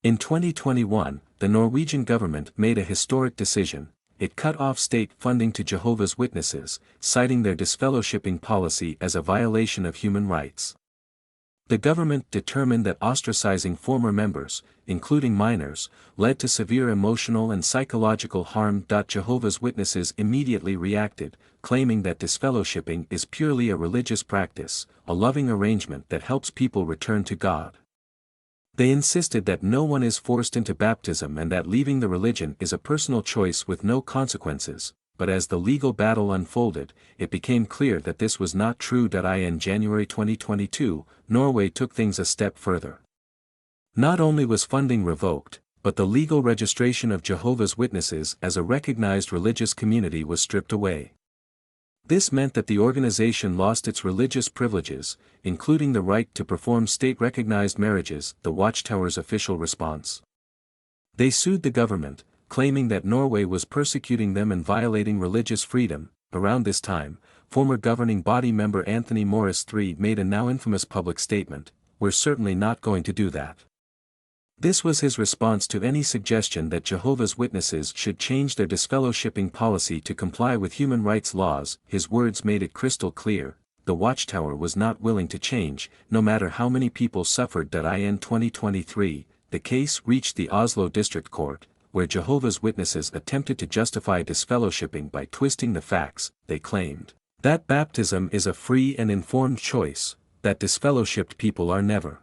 In 2021, the Norwegian government made a historic decision. It cut off state funding to Jehovah's Witnesses, citing their disfellowshipping policy as a violation of human rights. The government determined that ostracizing former members, including minors, led to severe emotional and psychological harm. Jehovah's Witnesses immediately reacted, claiming that disfellowshipping is purely a religious practice, a loving arrangement that helps people return to God. They insisted that no one is forced into baptism and that leaving the religion is a personal choice with no consequences, but as the legal battle unfolded, it became clear that this was not true. In January 2022, Norway took things a step further. Not only was funding revoked, but the legal registration of Jehovah's Witnesses as a recognized religious community was stripped away. This meant that the organization lost its religious privileges, including the right to perform state-recognized marriages. The Watchtower's official response. They sued the government, claiming that Norway was persecuting them and violating religious freedom. Around this time, former governing body member Anthony Morris III made a now infamous public statement: "We're certainly not going to do that." This was his response to any suggestion that Jehovah's Witnesses should change their disfellowshipping policy to comply with human rights laws. His words made it crystal clear: the Watchtower was not willing to change, no matter how many people suffered. In 2023, the case reached the Oslo District Court, where Jehovah's Witnesses attempted to justify disfellowshipping by twisting the facts. They claimed that baptism is a free and informed choice, that disfellowshipped people are never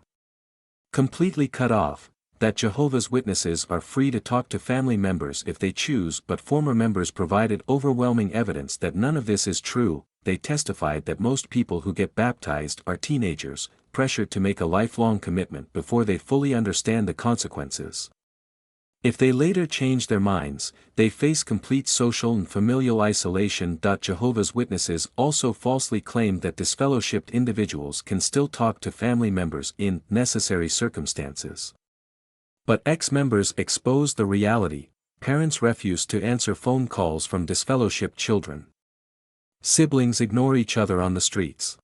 completely cut off, that Jehovah's Witnesses are free to talk to family members if they choose, but former members provided overwhelming evidence that none of this is true. They testified that most people who get baptized are teenagers, pressured to make a lifelong commitment before they fully understand the consequences. If they later change their minds, they face complete social and familial isolation. Jehovah's Witnesses also falsely claimed that disfellowshipped individuals can still talk to family members in necessary circumstances. But ex-members exposed the reality: parents refuse to answer phone calls from disfellowshipped children. Siblings ignore each other on the streets.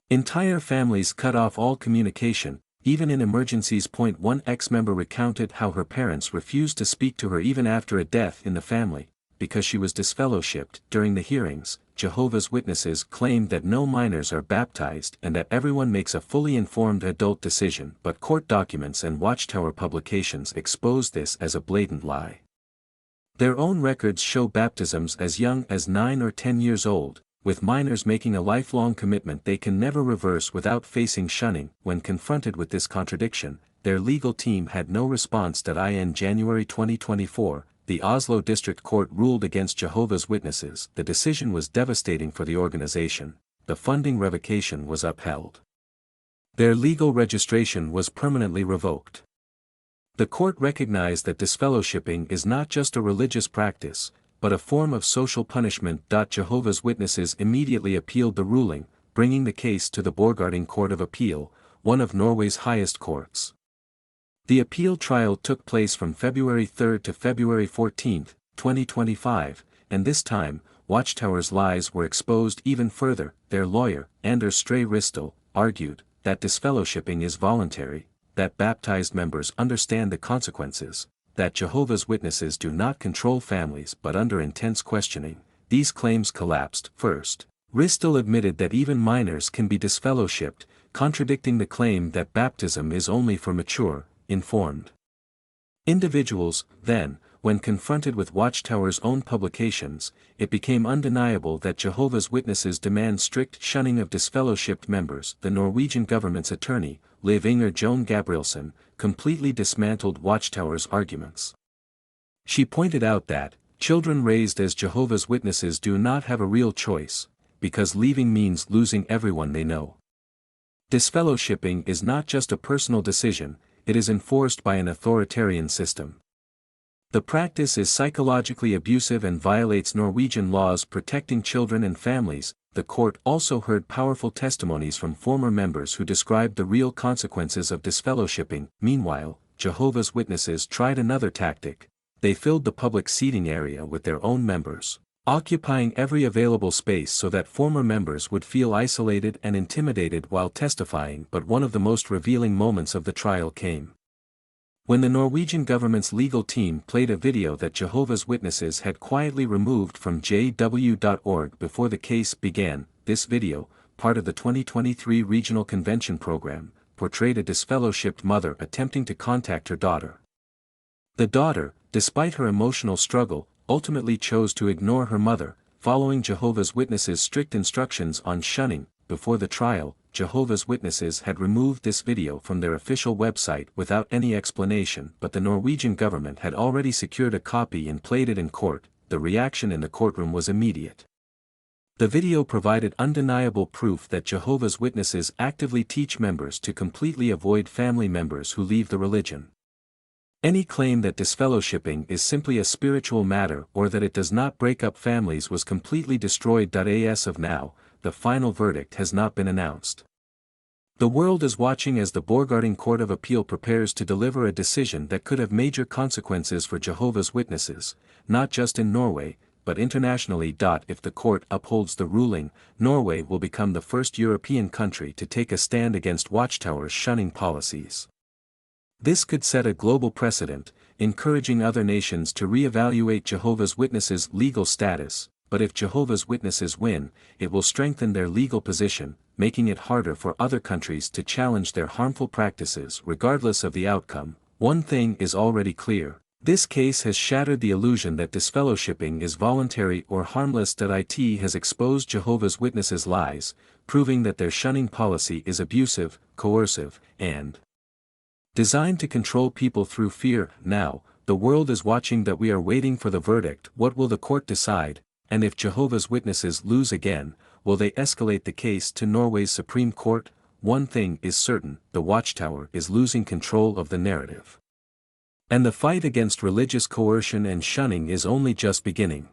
Entire families cut off all communication, even in emergencies. One ex-member recounted how her parents refused to speak to her even after a death in the family, because she was disfellowshipped. During the hearings, Jehovah's Witnesses claimed that no minors are baptized and that everyone makes a fully informed adult decision, but court documents and Watchtower publications exposed this as a blatant lie. Their own records show baptisms as young as 9 or 10 years old, with minors making a lifelong commitment they can never reverse without facing shunning. When confronted with this contradiction, their legal team had no response. In January 2024, the Oslo District Court ruled against Jehovah's Witnesses. The decision was devastating for the organization. The funding revocation was upheld. Their legal registration was permanently revoked. The court recognized that disfellowshipping is not just a religious practice, but a form of social punishment. Jehovah's Witnesses immediately appealed the ruling, bringing the case to the Borgarting Court of Appeal, one of Norway's highest courts. The appeal trial took place from February 3 to February 14, 2025, and this time, Watchtower's lies were exposed even further. Their lawyer, Anders Stray Ristel, argued that disfellowshipping is voluntary, that baptized members understand the consequences, that Jehovah's Witnesses do not control families. But under intense questioning, these claims collapsed. First, Ristel admitted that even minors can be disfellowshipped, contradicting the claim that baptism is only for mature, informed individuals. Then, when confronted with Watchtower's own publications, it became undeniable that Jehovah's Witnesses demand strict shunning of disfellowshipped members. The Norwegian government's attorney, Liv Inger Joan Gabrielsen, completely dismantled Watchtower's arguments. She pointed out that children raised as Jehovah's Witnesses do not have a real choice, because leaving means losing everyone they know. Disfellowshipping is not just a personal decision, it is enforced by an authoritarian system. The practice is psychologically abusive and violates Norwegian laws protecting children and families. The court also heard powerful testimonies from former members who described the real consequences of disfellowshipping. Meanwhile, Jehovah's Witnesses tried another tactic. They filled the public seating area with their own members, occupying every available space so that former members would feel isolated and intimidated while testifying. But one of the most revealing moments of the trial came When the Norwegian government's legal team played a video that Jehovah's Witnesses had quietly removed from jw.org before the case began, this video, part of the 2023 Regional Convention program, portrayed a disfellowshipped mother attempting to contact her daughter. The daughter, despite her emotional struggle, ultimately chose to ignore her mother, following Jehovah's Witnesses' strict instructions on shunning. Before the trial, Jehovah's Witnesses had removed this video from their official website without any explanation, but the Norwegian government had already secured a copy and played it in court. The reaction in the courtroom was immediate. The video provided undeniable proof that Jehovah's Witnesses actively teach members to completely avoid family members who leave the religion. Any claim that disfellowshipping is simply a spiritual matter or that it does not break up families was completely destroyed. As of now, the final verdict has not been announced. The world is watching as the Borgarting Court of Appeal prepares to deliver a decision that could have major consequences for Jehovah's Witnesses, not just in Norway, but internationally. If the court upholds the ruling, Norway will become the first European country to take a stand against Watchtower's shunning policies. This could set a global precedent, encouraging other nations to re-evaluate Jehovah's Witnesses' legal status, but if Jehovah's Witnesses win, it will strengthen their legal position, making it harder for other countries to challenge their harmful practices regardless of the outcome. One thing is already clear. This case has shattered the illusion that disfellowshipping is voluntary or harmless. It has exposed Jehovah's Witnesses' lies, proving that their shunning policy is abusive, coercive, and designed to control people through fear. Now, the world is watching. We are waiting for the verdict. What will the court decide? And if Jehovah's Witnesses lose again, will they escalate the case to Norway's Supreme Court? One thing is certain: the Watchtower is losing control of the narrative. And the fight against religious coercion and shunning is only just beginning.